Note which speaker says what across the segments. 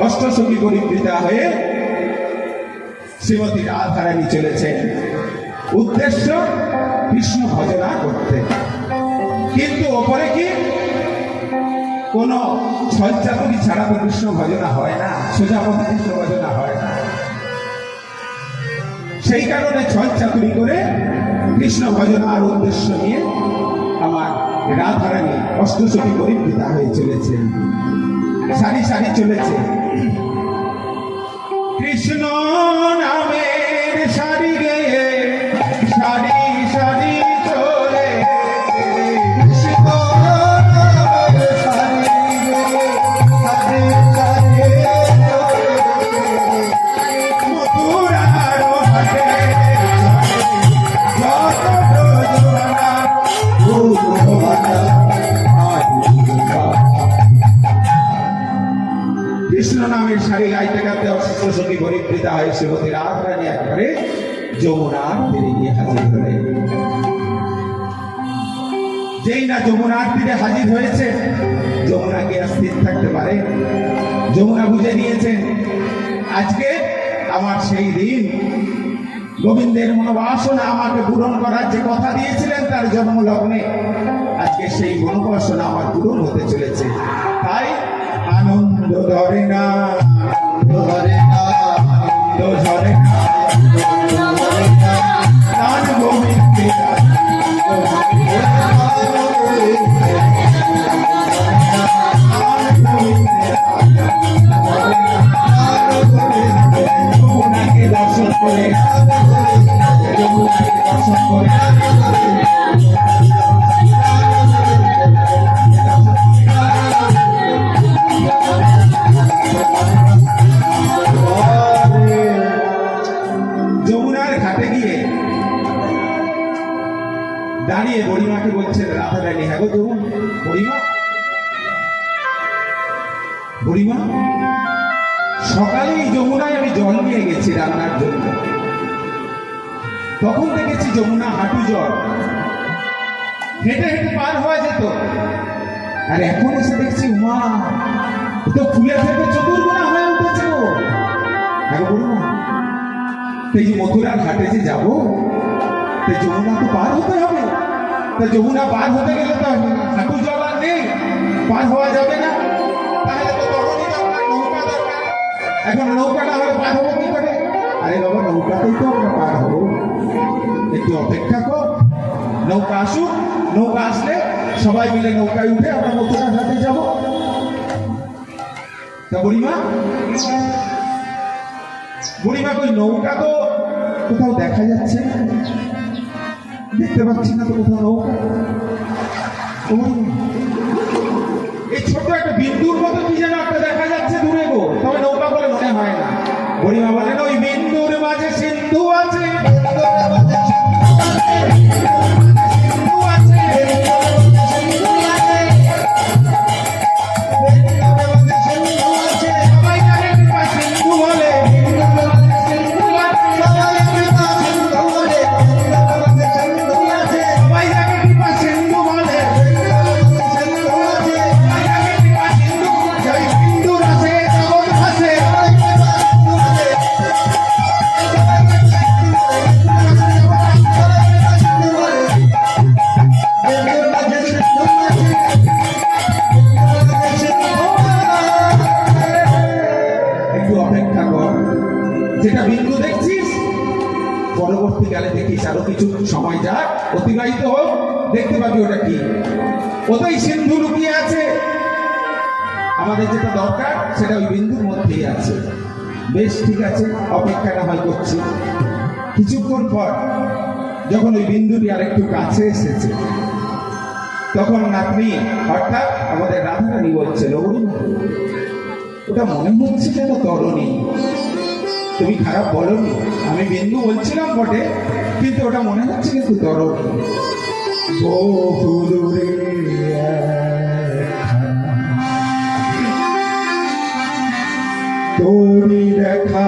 Speaker 1: অষ্টসখী পরিবৃতা হয়ে শ্রীমতী রাধারানী চলেছেন উদ্দেশ্য কৃষ্ণ ভজনা করতে। কিন্তু ওপরে কি কোন ছলচাতুরি ছাড়া তো কৃষ্ণ ভজনা হয় না, সোজা পথে কৃষ্ণ ভজনা হয় না। সেই কারণে ছলচাতুরি করে কৃষ্ণ ভজনার উদ্দেশ্য নিয়ে আমার রাধারানী অষ্টসখী পরিবৃতা হয়ে চলেছে, সারি সারি চলেছে। কৃষ্ণ নামের সারি গেয়ে সারি সারি চলে, কৃষ্ণ নামের সারি গেয়ে সারি সারি মথুরার হাটে যত প্রযোজনা কৃষ্ণ নামের সারি গাইতে গাইতে অষ্টসখী পরিবৃতা হয়ে শ্রীমতী রাধারানী একবারে যমুনার তীরে গিয়ে হাজির হলেন। যেই না যমুনার তীরে হাজির হয়েছে, যমুনা কি আর স্থির থাকতে পারে? যমুনা বুঝে নিয়েছেন আজকে আমার সেই দিন, গোবিন্দের মনোবাসনা আমাকে পূরণ করার যে কথা দিয়েছিলেন তার জন্মলগ্নে, আজকে সেই মনোবাসনা আমার পূরণ হতে চলেছে। তাই আনন্দ ধরে না, আনন্দ ধরে না, আনন্দ ধরে না, নাম গোবিন্দের যমুনাকে দর্শন করে, যমুনাকে দর্শন করে যমুনার ঘাটে গিয়ে দাঁড়িয়ে বুড়িমাকে বলছেন রাধারানী, হ্যাঁ গো যমুন, বুড়িমা, বুড়িমা, সকালে এই যমুনায় আমি জল নিয়ে গেছি রান্নার জন্য, তখন দেখেছি যমুনা হাঁটু জল, হেঁটে হেঁটে পার হওয়া যেত, আর এখন এসে দেখছি উমা তো ফুলে ফেলে চতুর্গুণা হয়ে উঠেছে গো। হ্যাঁ বুড়িমা, এই যে মথুরার ঘাটে যে যাবো, যমুনা তো পার হতে হবে, তা যমুনা পার হতে গেলে তো হাঁটু জল আর নেই, পার হওয়া যাবে না, তাহলে তো তরণী দরকার, নৌকা দরকার। এখন নৌকাটা হলে পার হবো কি করে? আরে বাবা, নৌকাতেই তো আমরা পার হবো, একটু অপেক্ষা কর, নৌকা আসুক, নৌকা আসলে সবাই মিলে নৌকায় উঠে আমরা মথুরার ঘাটে যাব। তা বুড়িমা, বুড়িমা কই নৌকা তো কোথাও দেখা যাচ্ছে না, দেখতে পাচ্ছি না তো কোথাও নৌকা। এই ছোট একটা বিন্দুর মতো কি যেন একটা দেখা যাচ্ছে দূরে গো, তবে নৌকা বলে মনে হয় না। বুড়িমা বলেন ওই বিন্দুর মাঝে সিন্ধু আছে, যেটা বিন্দু দেখছিস পরবর্তীকালে দেখিস, আরো কিছু সময় যাক, অতিবাহিত হোক, দেখতে পাবি ওটা কি, ওটাই সিন্ধু লুকিয়ে আছে। আমাদের যেটা দরকার সেটা ওই বিন্দুর মধ্যেই আছে। বেশ, ঠিক আছে, অপেক্ষাটা হয় করছি। কিছুক্ষণ পর যখন ওই বিন্দুটি আরেকটু কাছে এসেছে, তখন নাতনি অর্থাৎ আমাদের রাধারানী বলছে, বুড়িমা ওটা মনে হচ্ছে যেন তরণী। তুমি খারাপ বলনি, আমি বিন্দু বলছিলাম বটে, কিন্তু ওটা মনে হচ্ছে কিন্তু তরণী। বহু দূরে তোরি দেখা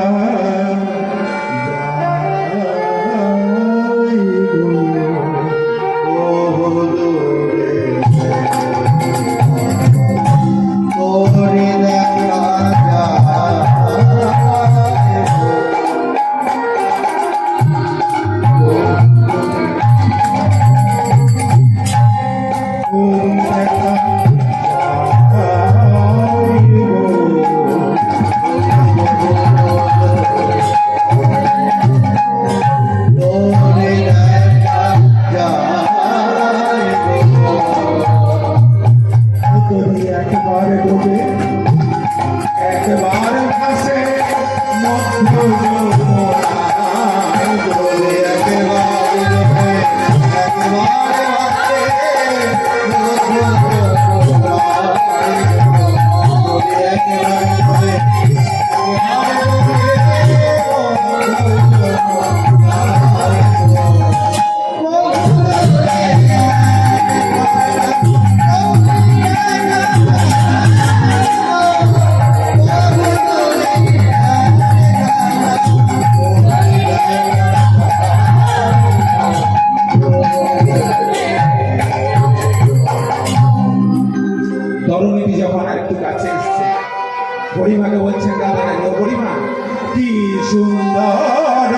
Speaker 1: তরুণীটি যখন আর একটু কাছে এসছে, বুড়িমাকে বলছেন রাধারানী, বুড়িমা কি সুন্দর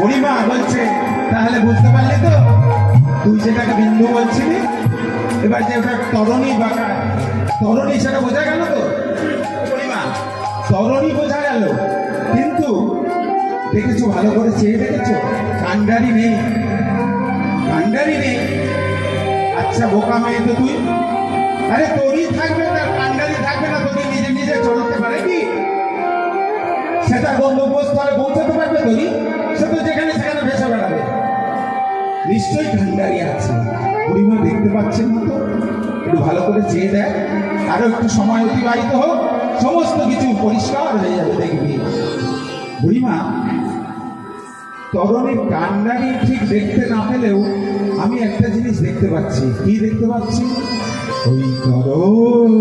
Speaker 1: বুড়িমা বলছে, তাহলে বুঝতে পারলি তো তুই যেটাকে বিন্দু বলছিলি, এবার যে ওটা তরণী বা তরণী সেটা বোঝা গেল তো বুড়িমা? তরণী বোঝা গেল, কিন্তু দেখেছো ভালো করে চেয়ে দেখেছো কান্ডারি নেই, কান্ডারি নেই। আচ্ছা বোকা মেয়ে তো তুই, আরে তোরই থাকবে না কান্ডারি থাকবে না, তোকে নিজে নিজে চলতে পারে কি? সেটা গন্তব্যস্থলে পৌঁছাতে পারবে তোরই? সে তো যেখানে সেখানে ভেসে বেড়াবে। নিশ্চয়ই কান্ডারি আছে। বুড়িমা দেখতে পাচ্ছেন না তো? একটু ভালো করে চেয়ে দেয়, আরো একটু সময় অতিবাহিত হোক, সমস্ত কিছু পরিষ্কার হয়ে যাবে দেখবি। বুড়িমা তরণীর কান্ডারি ঠিক দেখতে না পেলেও আমি একটা জিনিস দেখতে পাচ্ছি। কি দেখতে পাচ্ছি? ওই তরণ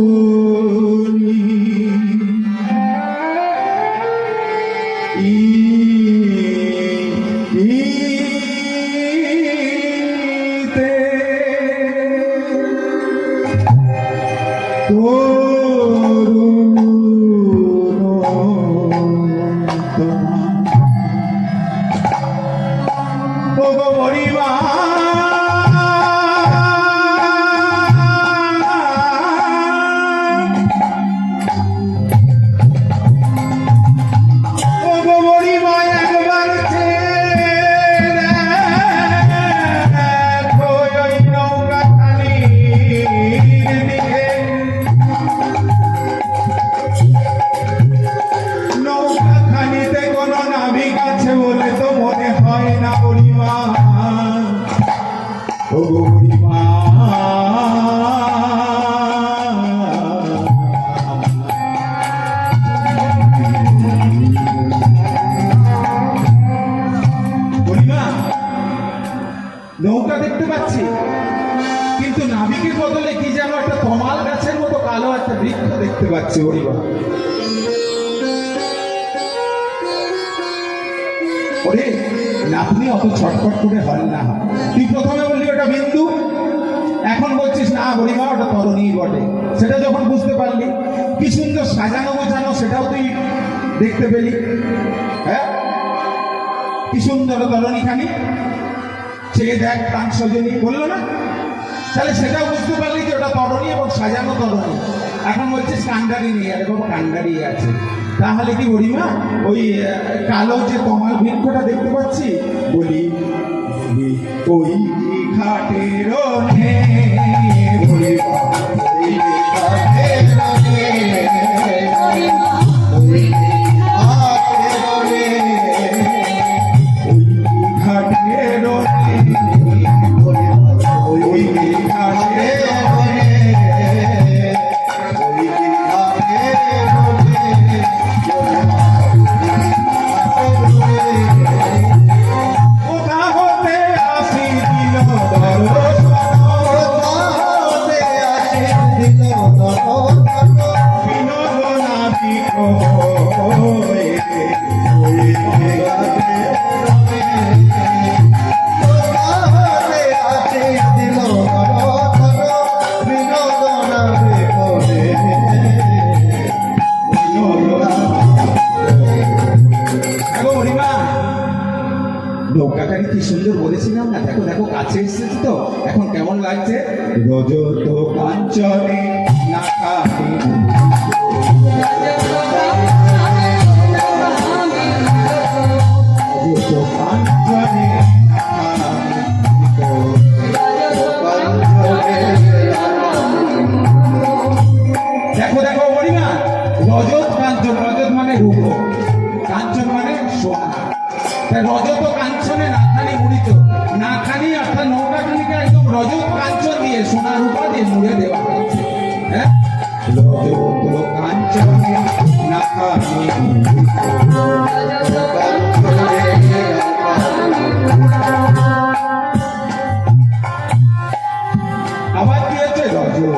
Speaker 1: নৌকা দেখতে পাচ্ছি, কিন্তু নাবিকের বদলে কি যেন একটা তমাল গাছের মতো কালো একটা বৃক্ষ দেখতে পাচ্ছি। হরিবা ওরে নাতনি, অত ছটফট করে হল না। তুই প্রথমে বললি ওটা বিন্দু, এখন বলছিস না হরিমা ওটা তরণী বটে। সেটা যখন বুঝতে পারলি, কি সুন্দর সাজানো গোছানো সেটাও তুই দেখতে পেলি। হ্যাঁ, কি সুন্দর তরণী খানি, সে দেখ প্রাণ সজনী বললো না, তাহলে সেটাও বুঝতে পারলি যে ওটা তরণী এবং সাজানো তরণী। এখন বলছিস কান্ডারি নেই, আরে বাবা কান্ডারি আছে। তাহলে কি হরিমা ওই কালো যে তমাল বৃক্ষটা দেখতে পাচ্ছি, বলি ওই ঘাটের নৌকাটাকে কি সুন্দর বলেছিলাম না? দেখো দেখো কাছে এসেছি তো, এখন কেমন লাগছে? রজত কাঞ্চনে নাকামি রজত কাঞ্চনে দেখো দেখো হরিমা, রজত কাঞ্চন, রজত মানে রূপ, কাঞ্চন মানে সোনা। রজত কাঞ্চনে নাখানি মুড়িত, নাখানি অর্থাৎ নৌকাখানিকে একদম রজত কাঞ্চন দিয়ে সোনা রূপা দিয়ে মুড়ে দেওয়া হয়েছে। হ্যাঁ, রজত কাঞ্চনে নাখানি আবার কি হচ্ছে? রজত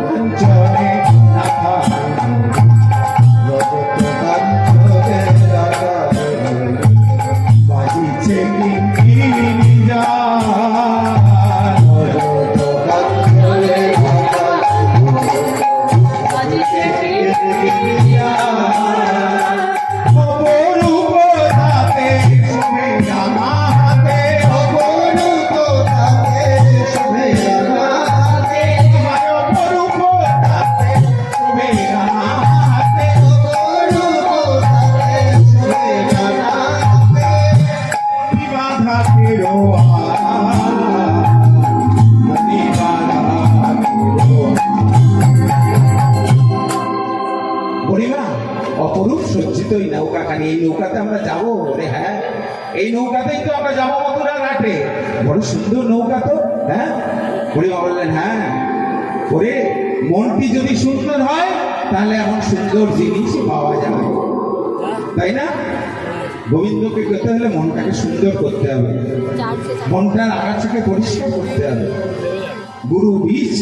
Speaker 1: কাঞ্চনে নাখানি রজত কাঞ্চনে বাজিছে কিঙ্কিণী জান, বাজিছে কিঙ্কিণী জান, অপরূপ তাতে শোভে রাঙা হাতে, অপরূপ তাতে শোভে রাঙা হাতে, অপরূপ তাতে শোভে রাঙা হাতে, অপরূপ তাতে শোভে রাঙা হাতে, বাধা ফেরো হরিমা। অপরূপ সজ্জিত এই নৌকাখানি, এই নৌকাতে আমরা যাবো রে। হ্যাঁ, এই নৌকাতেই তো আমরা যাবো মথুরা ঘাটে। বড় সুন্দর নৌকা তো। হ্যাঁ, হরিমা বললেন হ্যাঁ ওরে, মনটি যদি সুন্দর হয় তাহলে এমন সুন্দর জিনিস পাওয়া যাবে, তাই না? গোবিন্দকে করতে হলে মনটাকে সুন্দর করতে হবে, মনটার আগাছাকে পরিষ্কার করতে হবে, গুরু বীজ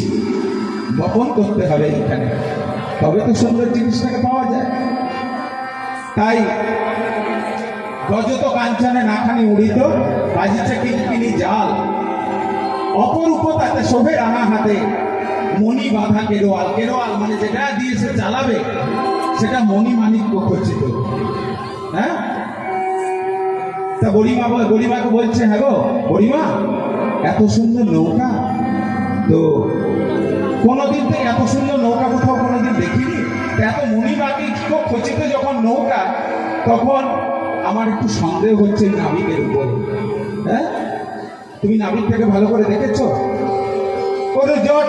Speaker 1: বপন করতে হবে এখানে, তবে তো সুন্দর জিনিসটাকে পাওয়া যায়। তাই রজত কাঞ্চনে নাখানি উড়িত, বাজিছে কিঙ্কিণী জাল, অপরূপ তাতে শোভে রাঙা হাতে, মণি বাঁধা কেরোয়াল, কেরোয়াল মানে যেটা দিয়ে সে চালাবে সেটা মণি মাণিক্য খচিত। হ্যাঁ, তা গরিমাকে বলছে, হ্যাঁ গো গরিমা, এত সুন্দর নৌকা তো কোনোদিন তো এত সুন্দর নৌকা কোথাও কোনোদিন দেখিনি, তা এত মণিমাণিক্য খচিত যখন নৌকা, তখন আমার একটু সন্দেহ হচ্ছে এই নাবিকের উপরে। হ্যাঁ, তুমি নাবিকটাকে ভালো করে দেখেছো? ওরে জঠ